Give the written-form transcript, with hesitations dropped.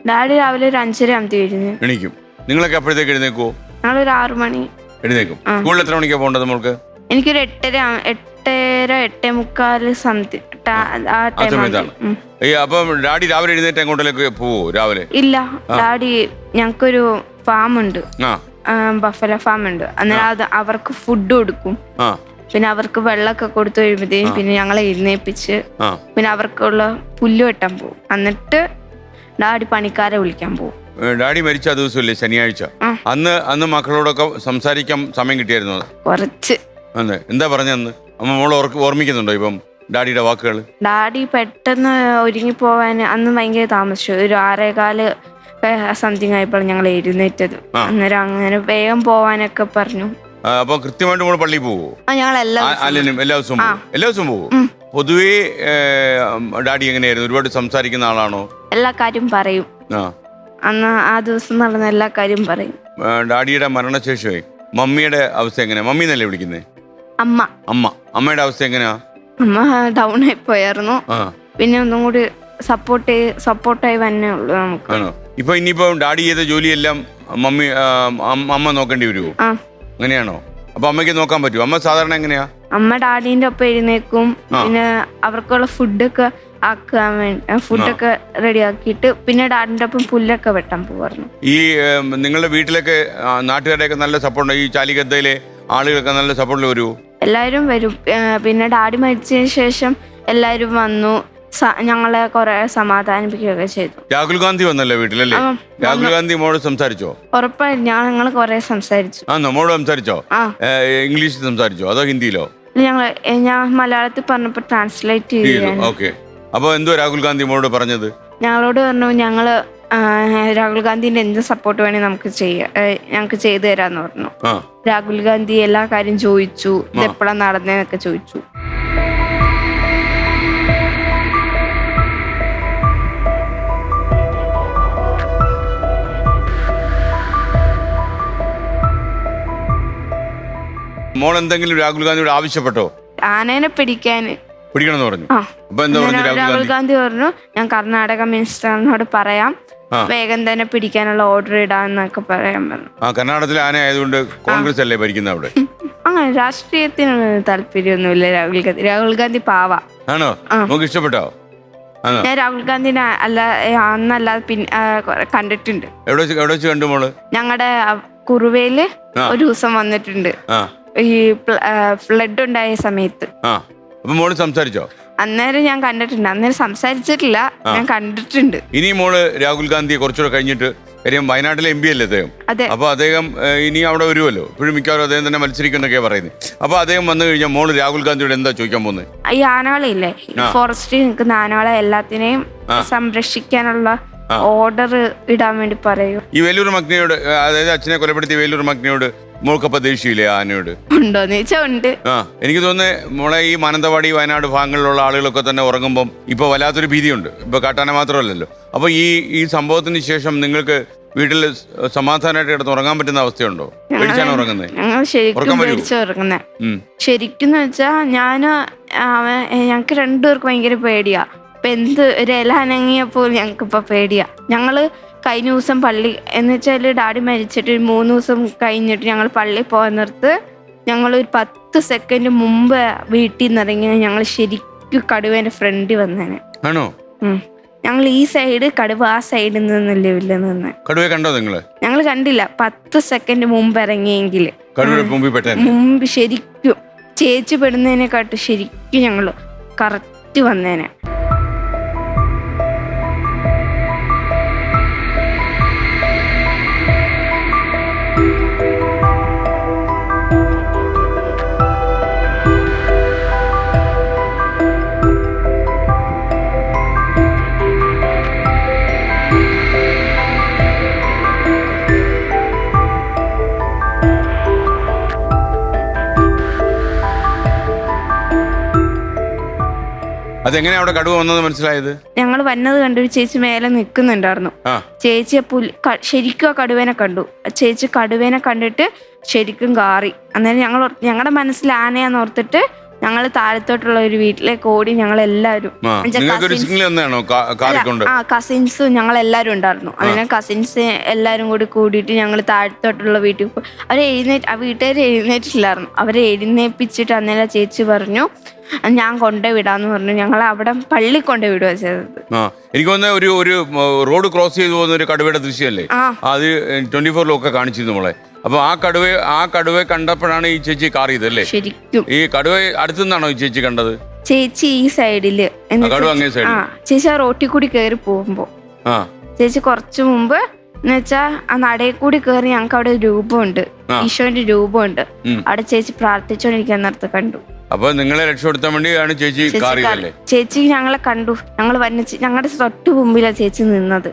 Daddy രാവിലെ ഒരു 5:30 ആകുമ്പോ എണീക്കും. നിങ്ങളൊക്കെ അപ്പോഴത്തേക്ക് എഴുന്നേക്കുവോ? ഞങ്ങളൊരു 6 മണി എഴുന്നേക്കും. സ്കൂളിൽ എത്ര മണിക്കാണ് പോകേണ്ടത് നമ്മൾക്ക്? എനിക്കൊരു 8:30 സംതിങ് ആ സമയത്താണ്. അപ്പം ഡാഡി രാവിലെ എഴുന്നേറ്റ് എങ്ങോട്ടേക്ക് പോവോ രാവിലെ? ഇല്ല, ഡാഡി ഞങ്ങൾക്കൊരു ഫാം ഉണ്ട്, ബഫല ഫാം ഉണ്ട്. അന്നേരം അവർക്ക് ഫുഡ് കൊടുക്കും, പിന്നെ അവർക്ക് വെള്ളമൊക്കെ കൊടുത്തു കഴിയുമ്പോഴത്തേക്കും പിന്നെ ഞങ്ങളെ എഴുന്നേപ്പിച്ച് പിന്നെ അവർക്കുള്ള പുല്ല് വെട്ടാൻ പോകും. എന്നിട്ട് ഡാഡി പണിക്കാരെ വിളിക്കാൻ പോകും. ഡാഡി മരിച്ച ദിവസമല്ലേ ശനിയാഴ്ച? അന്ന് മക്കളോടൊക്കെ സംസാരിക്കാൻ സമയം കിട്ടിയായിരുന്നു? കുറച്ച്. അതെ, എന്താ പറഞ്ഞന്ന് അമ്മ മോള് ഓർമ്മിക്കുന്നുണ്ടോ ഇപ്പം ഡാഡിയുടെ വാക്കുകൾ? ഡാഡി പെട്ടെന്ന് ഒരുങ്ങി പോവാൻ അന്ന് ഭയങ്കര താമസിച്ചു. ഒരു 6:15 സംതിങ് ആയപ്പോൾ ഞങ്ങൾ എഴുന്നേറ്റത്. അന്നേരം അങ്ങനെ വേഗം പോവാനൊക്കെ പറഞ്ഞു. അപ്പൊ കൃത്യമായിട്ട് മോള് പള്ളിയിൽ പോവോ? ഞങ്ങൾ എല്ലാ ദിവസവും പോവും. പൊതുവേ ഡാഡി എങ്ങനെയായിരുന്നു? ഒരുപാട് സംസാരിക്കുന്ന ആളാണോ? എല്ലാ കാര്യം പറയും. അന്ന് ആ ദിവസം നടന്ന എല്ലാ കാര്യം പറയും. ഡാഡിയുടെ മരണശേഷമേ മമ്മിയുടെ അവസ്ഥ എങ്ങനെയാ? മമ്മി എന്നല്ലേ വിളിക്കുന്നേ? അമ്മയുടെ അവസ്ഥ എങ്ങനെയാ? അമ്മ ഡൗൺ ആയി പോയായിരുന്നു. പിന്നെ ഒന്നും കൂടി സപ്പോർട്ടായി വന്നേ ഉള്ളൂ നമുക്ക്. ആണോ? ഇപ്പൊ ഇനിയിപ്പോ ഡാഡി ചെയ്ത ജോലിയെല്ലാം അമ്മ നോക്കേണ്ടി വരുമോ? അങ്ങനെയാണോ? അപ്പൊ അമ്മയ്ക്ക് നോക്കാൻ പറ്റുമോ? അമ്മ സാധാരണ എങ്ങനെയാ? അമ്മ ഡാഡിന്റെ ഒപ്പം എഴുന്നേക്കും. പിന്നെ അവർക്കുള്ള ഫുഡൊക്കെ ആക്കാൻ വേണ്ടി ഫുഡൊക്കെ റെഡി ആക്കിയിട്ട് പിന്നെ ഡാഡിന്റെ ഒപ്പം പുല്ലൊക്കെ വെട്ടാൻ പോവായിരുന്നു. ഈ നിങ്ങളുടെ വീട്ടിലൊക്കെ നാട്ടുകാരുടെയൊക്കെ നല്ല സപ്പോർട്ട്? ഈ ചാലിഗദ്ദയിലെ ആളുകളൊക്കെ നല്ല സപ്പോർട്ടിൽ വരുമോ? എല്ലാവരും വരും. പിന്നെ ഡാഡി മരിച്ചതിന് ശേഷം എല്ലാവരും വന്നു, ഞങ്ങളെ കുറെ സമാധാനിപ്പിക്കുകയൊക്കെ ചെയ്തു. രാഹുൽ ഗാന്ധി വന്നല്ലോ വീട്ടിലല്ലേ? രാഹുൽ ഗാന്ധി മോള് സംസാരിച്ചോ? ഉറപ്പായും ഞങ്ങൾ കുറെ സംസാരിച്ചു. മോള് സംസാരിച്ചോ? ഇംഗ്ലീഷിൽ സംസാരിച്ചോ അതോ ഹിന്ദിയിലോ? ഞാൻ മലയാളത്തിൽ പറഞ്ഞപ്പോ ട്രാൻസ്ലേറ്റ് ചെയ്തു. ഓക്കെ. അപ്പൊ എന്തോ രാഹുൽ ഗാന്ധി മോളോട് പറഞ്ഞത്? ഞങ്ങളോട് പറഞ്ഞു ഞങ്ങള് രാഹുൽ ഗാന്ധിന്റെ എന്ത് സപ്പോർട്ട് വേണേ ഞങ്ങൾക്ക് ചെയ്തു തരാന്ന് പറഞ്ഞു. രാഹുൽ ഗാന്ധി എല്ലാ കാര്യം ചോദിച്ചു, ഇതെപ്പോഴാ നടന്നേന്നൊക്കെ ചോദിച്ചു. മോൾ എന്തെങ്കിലും രാഹുൽ ഗാന്ധിയോട് ആവശ്യപ്പെട്ടോ? ആനേനെ പിടിക്കണമെന്ന് പറഞ്ഞു. അപ്പൊ എന്താ പറഞ്ഞു രാഹുൽ ഗാന്ധി? പറഞ്ഞു ഞാൻ കർണാടക മിനിസ്റ്ററിനോട് പറയാം, വേഗം തന്നെ പിടിക്കാനുള്ള ഓർഡർ ഇടാന്നൊക്കെ പറയാൻ പറഞ്ഞു. കർണാടകത്തിലെ ആന ആയതുകൊണ്ട് കോൺഗ്രസ് അല്ലേ ഭരിക്കുന്നത് അവിടെ? അങ്ങനെ രാഷ്ട്രീയത്തിന് താല്പര്യമൊന്നുമില്ല രാഹുൽ ഗാന്ധി പാവ. ആണോ? നമുക്ക് ഇഷ്ടപ്പെട്ടോ? ഞാൻ രാഹുൽ ഗാന്ധിനെ അന്നല്ലാതെ പിന്നെ കണ്ടിട്ടുണ്ട്. എവിടെ വെച്ച് കണ്ടു മോള്? ഞങ്ങളുടെ കുറുവയില് ഒരു ദിവസം വന്നിട്ടുണ്ട്, ഈ ഫ്ലഡ് ഉണ്ടായ സമയത്ത്. മോള് സംസാരിച്ചോ? അന്നേരം ഞാൻ കണ്ടിട്ടുണ്ട്. അന്നേരം സംസാരിച്ചിട്ടില്ല, ഞാൻ കണ്ടിട്ടുണ്ട്. ഇനി മോള് രാഹുൽ ഗാന്ധിയെ കുറച്ചുകൂടെ കഴിഞ്ഞിട്ട്, കാര്യം വയനാട്ടിലെ MP അല്ലേ അദ്ദേഹം, അപ്പൊ അദ്ദേഹം ഇനി അവിടെ വരുമല്ലോ, ഇപ്പോഴും മിക്കവാറും അദ്ദേഹം തന്നെ മത്സരിക്കുന്നൊക്കെയാ പറയുന്നത്. അപ്പൊ അദ്ദേഹം വന്നു കഴിഞ്ഞാൽ മോള് രാഹുൽ ഗാന്ധിയോട് എന്താ ചോദിക്കാൻ പോകുന്നത്? ഈ ആനകളെ ഇല്ലേ, ഫോറസ്റ്റിൽ നിൽക്കുന്ന ആനകളെ എല്ലാത്തിനെയും സംരക്ഷിക്കാനുള്ള ഓർഡർ ഇടാൻ വേണ്ടി പറയൂ. ഈ വേലൂർ മഗ്നയോട്, അതായത് അച്ഛനെ കൊലപ്പെടുത്തിയ വേലൂർ മഗ്നയോട് മോൾക്കപ്പ ദേഷ്യമില്ലേ ആനയോട്? ഉണ്ടോന്ന് ചോദിച്ചാ ഉണ്ട്. എനിക്ക് തോന്നുന്നത് മോളെ ഈ മാനന്തവാടി വയനാട് ഭാഗങ്ങളിലുള്ള ആളുകളൊക്കെ തന്നെ ഉറങ്ങുമ്പം ഇപ്പൊ വല്ലാത്തൊരു ഭീതിയുണ്ട്. ഇപ്പൊ കാട്ടാന മാത്രമല്ലല്ലോ. അപ്പൊ ഈ സംഭവത്തിന് ശേഷം നിങ്ങൾക്ക് വീട്ടിൽ സമാധാനമായിട്ട് കിടന്ന് ഉറങ്ങാൻ പറ്റുന്ന അവസ്ഥയുണ്ടോ? പേടിച്ചാണ് ഉറങ്ങുന്നത്? ശരിക്കും വെച്ചാ ഞങ്ങക്ക് രണ്ടുപേർക്ക് ഭയങ്കര പേടിയാ. ഇപ്പൊ എന്ത് ഒരു ഇല അനങ്ങിയപ്പോൾ ഞങ്ങക്ക് ഇപ്പൊ പേടിയാ. ഞങ്ങള് കഴിഞ്ഞ ദിവസം പള്ളി എന്ന് വെച്ചാല് ഡാഡി മരിച്ചിട്ട് 3 ദിവസം കഴിഞ്ഞിട്ട് ഞങ്ങൾ പള്ളിയിൽ പോകാൻ നിർത്ത്, ഞങ്ങൾ ഒരു 10 സെക്കൻഡ് മുമ്പ് വീട്ടിൽ നിന്ന് ഇറങ്ങി ഞങ്ങൾ ശരിക്കും കടുവേന്റെ ഫ്രണ്ടിൽ വന്നേനെ. ആണോ? ഞങ്ങൾ ഈ സൈഡ്, കടുവ ആ സൈഡിൽ നിന്നല്ലേ നിന്ന്. കടുവയെ കണ്ടോ നിങ്ങള്? ഞങ്ങൾ കണ്ടില്ല, 10 സെക്കൻഡ് മുമ്പ് ഇറങ്ങിയെങ്കില് മുമ്പ് ശരിക്കും ചേച്ചി പെടുന്നതിനെക്കാട്ട് ശരിക്കും ഞങ്ങള് കറക്റ്റ് വന്നേനെ. അതെങ്ങനെയാ അവിടെ കടുവ വന്നത് മനസ്സിലായത്? ഞങ്ങൾ വന്നത് കണ്ടു, ചേച്ചി മേലെ നിൽക്കുന്നുണ്ടായിരുന്നു. ചേച്ചി ശരിക്കും ആ കടുവേനെ കണ്ടു. ചേച്ചി കടുവേനെ കണ്ടിട്ട് ശരിക്കും കാറി. അന്നേരം ഞങ്ങളുടെ മനസ്സിൽ ആനയാന്ന് ഓർത്തിട്ട് ഞങ്ങൾ താഴത്തോട്ടുള്ള ഒരു വീട്ടിലേക്ക് ഓടി ഞങ്ങൾ എല്ലാവരും. നിങ്ങൾക്കൊരു സിഗ്നൽ തന്നെയാണോ കാറിക്കൊണ്ട്? ആ കസിൻസും ഞങ്ങൾ എല്ലാവരും ഉണ്ടായിരുന്നു. അതിനെ കസിൻസ് എല്ലാവരും കൂടിയിട്ട് ഞങ്ങൾ താഴത്തോട്ടുള്ള വീട്ടിൽ പോയി. ആ വീട്ടുകാർ എഴുന്നേറ്റില്ലായിരുന്നു. അവരെ എഴുന്നേപ്പിച്ചിട്ട് അന്നേരം ചേച്ചി പറഞ്ഞു ഞാൻ കൊണ്ടേ വിടാന്ന് പറഞ്ഞു. ഞങ്ങൾ അവിടെ പള്ളി കൊണ്ടേ വിടുക ചെയ്തത്. എനിക്ക് തോന്നുന്ന ഒരു റോഡ് ക്രോസ് ചെയ്തു പോകുന്ന ഒരു കടുവയുടെ ദൃശ്യമല്ലേ അത് 24-ലൊക്കെ കാണിച്ചിരുന്നു മോളെ. അപ്പൊ ആ കടുവയെ കണ്ടപ്പോഴാണ് ഈ ചേച്ചി കാർ ചെയ്തല്ലേ? ശരിക്കും ഈ കടുവയെ അടുത്തുനിന്നാണോ ഈ ചേച്ചി കണ്ടത്? ചേച്ചി ഈ സൈഡില്, ചേച്ചി ആ റോട്ടിൽ കൂടി കയറി പോകുമ്പോ ചേച്ചി കുറച്ചു മുമ്പ് എന്നുവെച്ചാ ആ നടയിൽ കൂടി കയറി ഞങ്ങൾക്ക് അവിടെ രൂപമുണ്ട്, ഈശോന്റെ രൂപമുണ്ട്. അവിടെ ചേച്ചി പ്രാർത്ഥിച്ചോണ്ടിരിക്കാൻ നേരത്ത് കണ്ടു. അപ്പൊ നിങ്ങളെ രക്ഷപ്പെടുത്താൻ വേണ്ടിയാണ് ചേച്ചി കാർ ചെയ്തല്ലേ? ചേച്ചി ഞങ്ങളെ കണ്ടു. ഞങ്ങൾ ഞങ്ങളുടെ തൊട്ട് മുമ്പിലാണ് ചേച്ചി നിന്നത്.